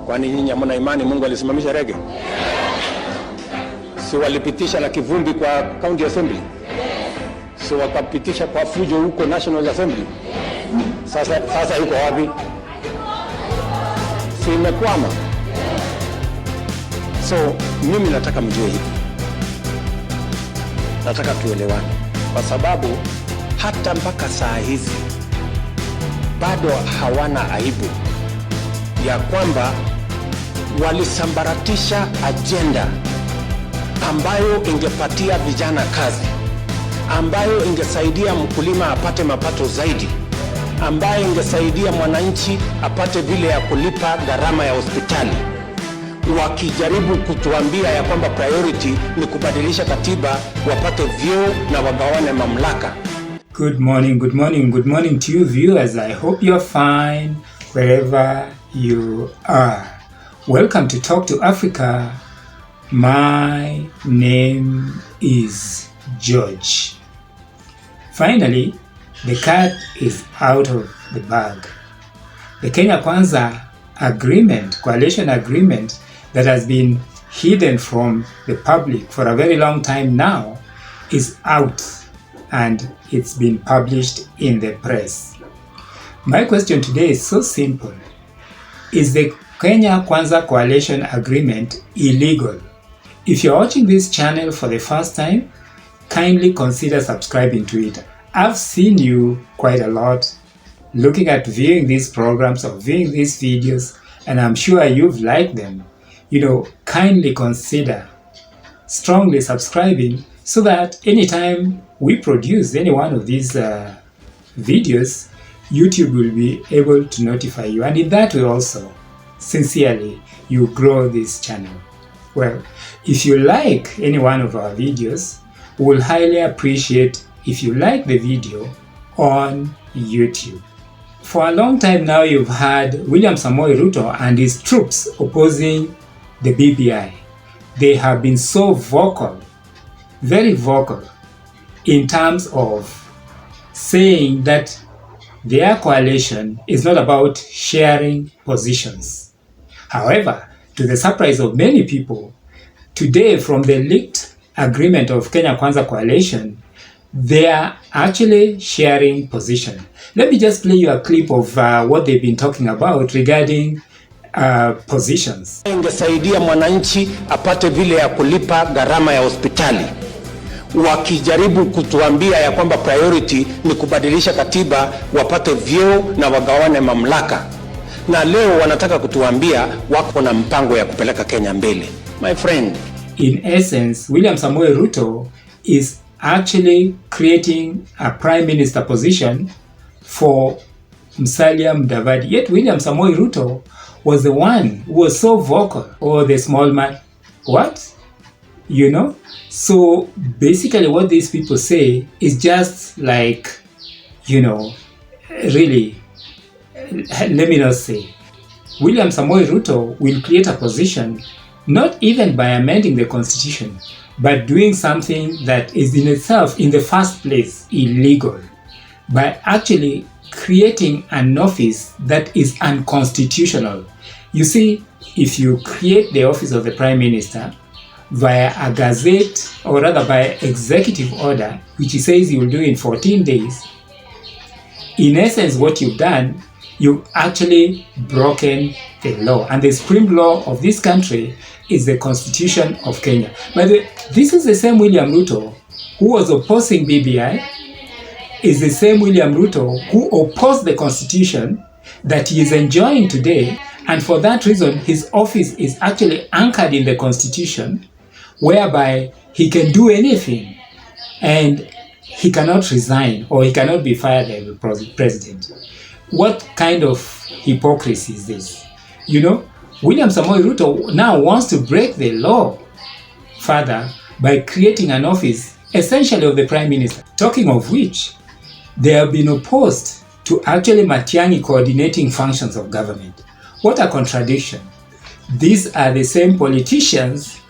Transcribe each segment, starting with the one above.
Kwani nyinyi hamna imani Mungu alisimamisha rege? Si walipitisha na kivumbi kwa county assembly? Si wakapitisha kwa fujo huko National Assembly? Sasa yuko wapi? Si imekwama? So mimi nataka mjue hivi, nataka tuelewane, kwa sababu hata mpaka saa hizi bado hawana aibu ya kwamba walisambaratisha agenda ambayo ingepatia vijana kazi, ambayo ingesaidia mkulima apate mapato zaidi, ambayo ingesaidia mwananchi apate vile ya kulipa gharama ya hospitali, wakijaribu kutuambia ya kwamba priority ni kubadilisha katiba, wapate vyeo na wagawane mamlaka. Good morning to you viewers. I hope you're fine wherever you are. Welcome to Talk to Africa. My name is George. Finally, the cat is out of the bag. The Kenya Kwanza agreement, coalition agreement that has been hidden from the public for a very long time now is out and it's been published in the press. My question today is so simple. Is the Kenya Kwanza coalition agreement illegal? If you're watching this channel for the first time, kindly consider subscribing to it. I've seen you quite a lot looking at viewing these programs or viewing these videos, and I'm sure you've liked them. Kindly consider strongly subscribing so that anytime we produce any one of these videos, YouTube will be able to notify you, and in that way also, sincerely, you grow this channel. Well, if you like any one of our videos, we'll highly appreciate if you like the video on YouTube. For a long time now, you've had William Samoei Ruto and his troops opposing the BBI. They have been so vocal, very vocal, in terms of saying that their coalition is not about sharing positions. However, to the surprise of many people, today from the leaked agreement of Kenya Kwanza coalition, they are actually sharing position. Let me just play you a clip of what they've been talking about regarding positions. Ingesaidia mwananchi apate vile ya kulipa gharama ya hospitali, wakijaribu kutuambia ya kwamba priority ni kubadilisha katiba, wapate vyeo na wagawane mamlaka. Na leo wanataka kutuambia wako na mpango ya kupeleka Kenya mbele. My friend, in essence, William Samoei Ruto is actually creating a prime minister position for Musalia Mudavadi. Yet William Samoei Ruto was the one who was so vocal. Oh, the small man. What? So basically what these people say is just like, really, let me not say. William Samoei Ruto will create a position not even by amending the constitution, but doing something that is in itself, in the first place, illegal, by actually creating an office that is unconstitutional. You see, if you create the office of the Prime Minister via a gazette, or rather by executive order, which he says he will do in 14 days, in essence what you've done, you've actually broken the law. And the supreme law of this country is the Constitution of Kenya. By the way, this is the same William Ruto who was opposing BBI, is the same William Ruto who opposed the Constitution that he is enjoying today. And for that reason, his office is actually anchored in the Constitution, whereby he can do anything and he cannot resign or he cannot be fired as the president. What kind of hypocrisy is this? William Samoei Ruto now wants to break the law further by creating an office essentially of the Prime Minister. Talking of which, they have been opposed to actually Matiang'i coordinating functions of government. What a contradiction. These are the same politicians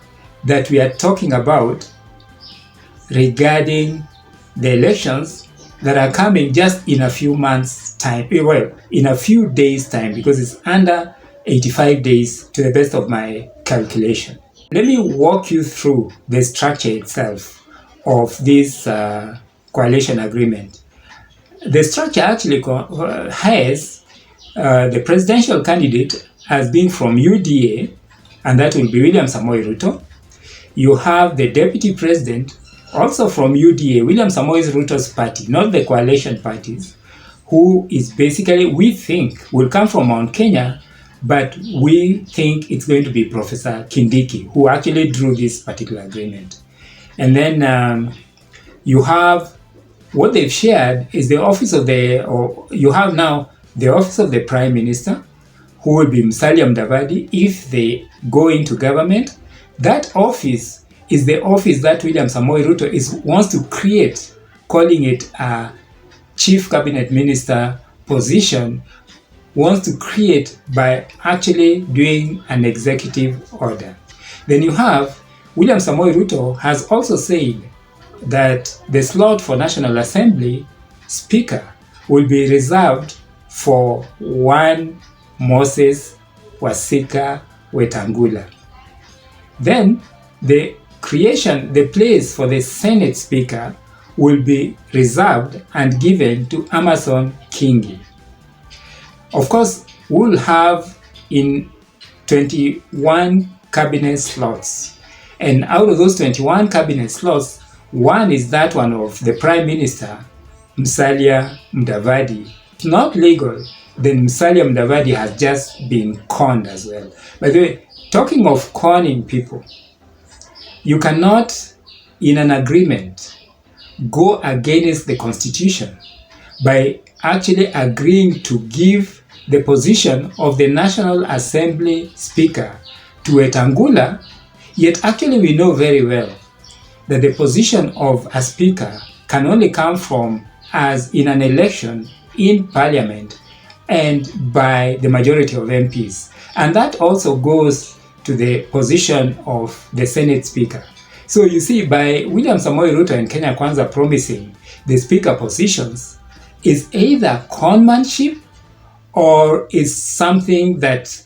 that we are talking about regarding the elections that are coming just in a few months' time, well, in a few days' time, because it's under 85 days to the best of my calculation. Let me walk you through the structure itself of this coalition agreement. The structure actually has the presidential candidate as being from UDA, and that will be William Samoei Ruto. You have the deputy president also from UDA, William Samoei Ruto's party, not the coalition parties, who is basically, we think, will come from Mount Kenya, but we think it's going to be Professor Kindiki, who actually drew this particular agreement. And then you have what they've shared is the office of you have now the office of the Prime Minister, who will be Musalia Mudavadi if they go into government. That office is the office that William Samoei Ruto wants to create, calling it a Chief Cabinet Minister position, wants to create by actually doing an executive order. Then you have William Samoei Ruto has also said that the slot for National Assembly Speaker will be reserved for one Moses Wasika Wetangula. Then the place for the Senate Speaker will be reserved and given to Amason Kingi. Of course, we'll have in 21 cabinet slots. And out of those 21 cabinet slots, one is that one of the Prime Minister, Musalia Mudavadi. It's not legal, then Musalia Mudavadi has just been conned as well. By the way, talking of conning people, you cannot, in an agreement, go against the Constitution by actually agreeing to give the position of the National Assembly Speaker to Wetangula, yet actually we know very well that the position of a speaker can only come from as in an election in Parliament and by the majority of MPs. And that also goes to the position of the Senate Speaker. So you see, by William Samoei Ruto and Kenya Kwanza promising the speaker positions is either conmanship or is something that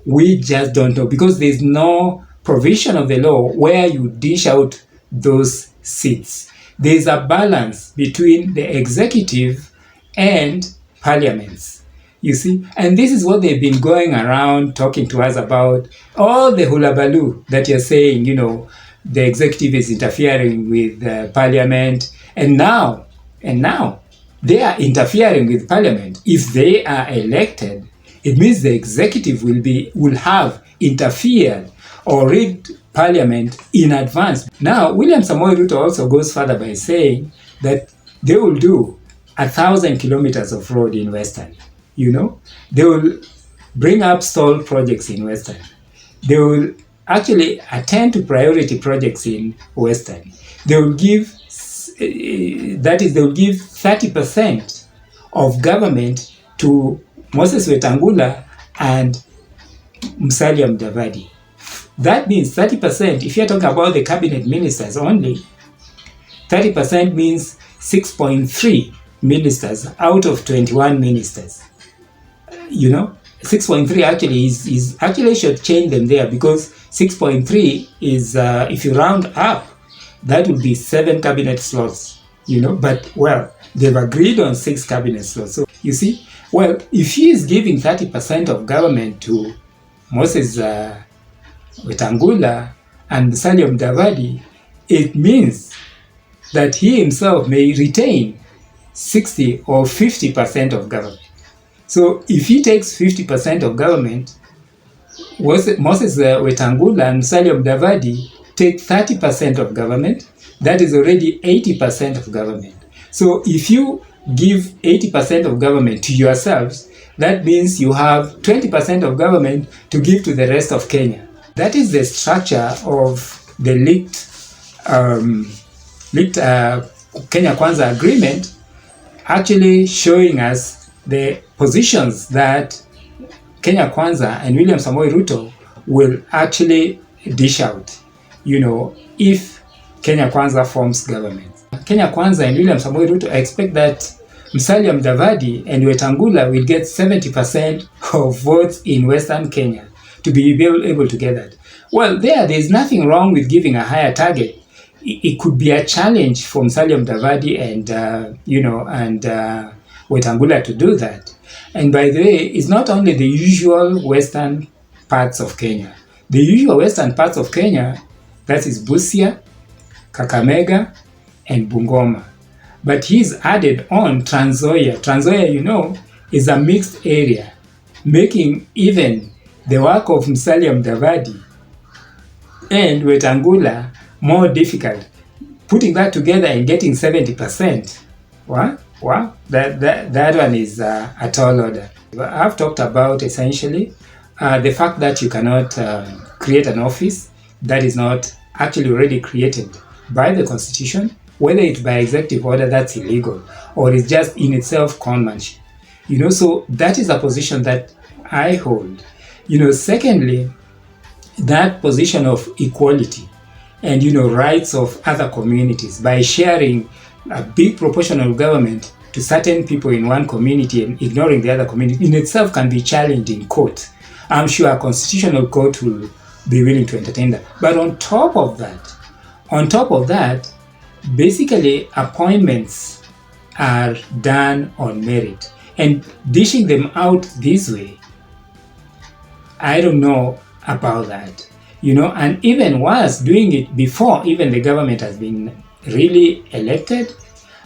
we just don't know, because there's no provision of the law where you dish out those seats. There's a balance between the executive and parliaments, you see. And this is what they've been going around talking to us about, all the hulabaloo that you're saying, you know, the executive is interfering with parliament, and now they are interfering with parliament. If they are elected, it means the executive will have interfered or rigged parliament in advance. Now, William Samoei Ruto also goes further by saying that they will do 1,000 kilometers of road in Western. You know, they will bring up stall projects in Western. They will actually attend to priority projects in Western. They will give, that is, they will give 30% of government to Moses Wetangula and Musalia Mudavadi. That means 30%, if you're talking about the cabinet ministers only, 30% means 6.3 ministers out of 21 ministers. You know, 6.3 actually is actually should change them there, because 6.3 is, if you round up, that would be 7 cabinet slots, you know, but well, they've agreed on 6 cabinet slots. So you see, well, if he is giving 30% of government to Moses Wetangula and Musalia Mudavadi, it means that he himself may retain 60 or 50% of government. So if he takes 50% of government, Moses Wetangula and Musalia Mudavadi take 30% of government, that is already 80% of government. So if you give 80% of government to yourselves, that means you have 20% of government to give to the rest of Kenya. That is the structure of the leaked Kenya Kwanza agreement, actually showing us the positions that Kenya Kwanza and William Samoei Ruto will actually dish out, you know, if Kenya Kwanza forms government. Kenya Kwanza and William Samoei Ruto expect that Musalia Mudavadi and Wetangula will get 70% of votes in Western Kenya to be able to get that. Well, there's nothing wrong with giving a higher target. It could be a challenge for Musalia Mudavadi and Wetangula to do that. And by the way, it's not only the usual western parts of Kenya. The usual western parts of Kenya, that is Busia, Kakamega, and Bungoma. But he's added on Trans Nzoia. Trans Nzoia, is a mixed area, making even the work of Musalia Mudavadi and Wetangula more difficult. Putting that together and getting 70%, wow, that one is a tall order. I've talked about essentially the fact that you cannot create an office that is not actually already created by the Constitution, whether it's by executive order, that's illegal, or it's just in itself conmanship. So that is a position that I hold. Secondly, that position of equality and, rights of other communities by sharing a big proportion of government to certain people in one community and ignoring the other community in itself can be challenged in court. I'm sure a constitutional court will be willing to entertain that. But on top of that, basically appointments are done on merit. And dishing them out this way, I don't know about that. And even worse, doing it before even the government has been really elected,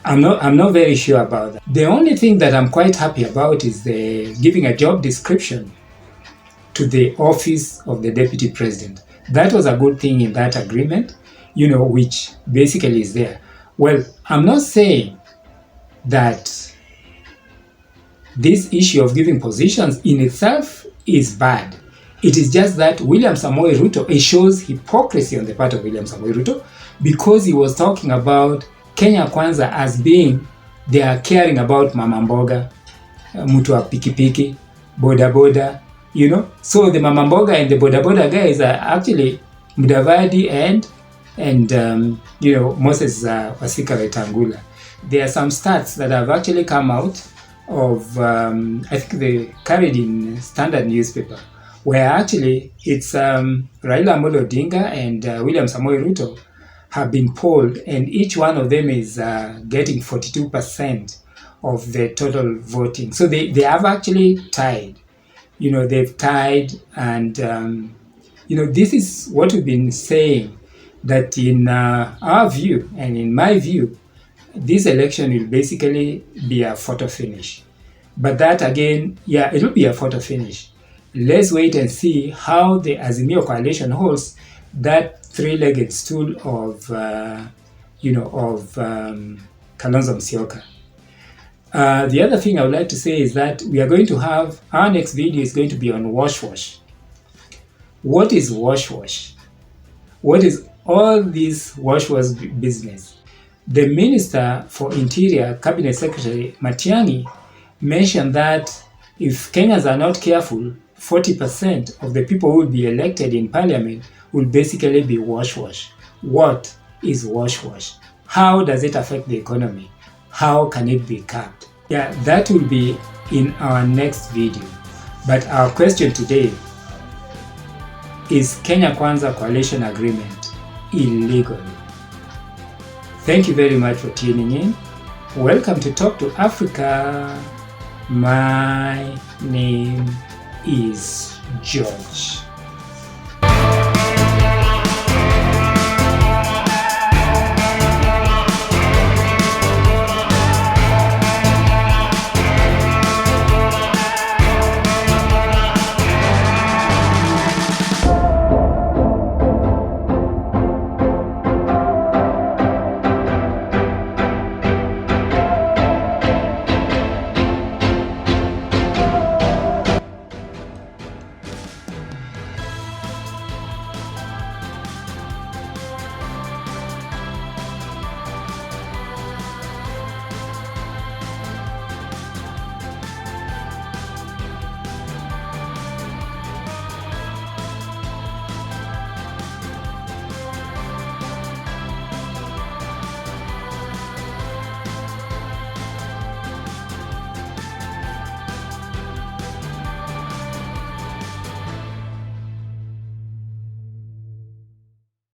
I'm not very sure about that. The only thing that I'm quite happy about is the giving a job description to the office of the deputy president. That was a good thing in that agreement, which basically is there. Well, I'm not saying that this issue of giving positions in itself is bad. It is just that William Samoei Ruto, it shows hypocrisy on the part of William Samoei Ruto, because he was talking about Kenya Kwanza as being, they are caring about Mama Mboga, mtu wa pikipiki, boda boda, So the Mama Mboga and the boda boda guys are actually Mudavadi and Moses Wasika Wetangula. There are some stats that have actually come out of, I think they carried in Standard newspaper, where actually it's Raila Amolo Odinga and William Samoei Ruto have been polled, and each one of them is getting 42% of the total voting. So they have actually tied. They've tied, and this is what we've been saying, that in our view and in my view, this election will basically be a photo finish. But that again, it'll be a photo finish. Let's wait and see how the Azimio coalition holds that three-legged stool of Kalonzo Musyoka. The other thing I would like to say is that we are going to have, our next video is going to be on wash. What is wash? What is all this wash business? The Minister for Interior, Cabinet Secretary Matiang'i, mentioned that if Kenyans are not careful, 40% of the people who will be elected in parliament will basically be wash. What is wash? How does it affect the economy? How can it be capped? That will be in our next video. But our question today is, Kenya Kwanza Coalition Agreement illegal? Thank you very much for tuning in. Welcome to Talk to Africa. My name is George.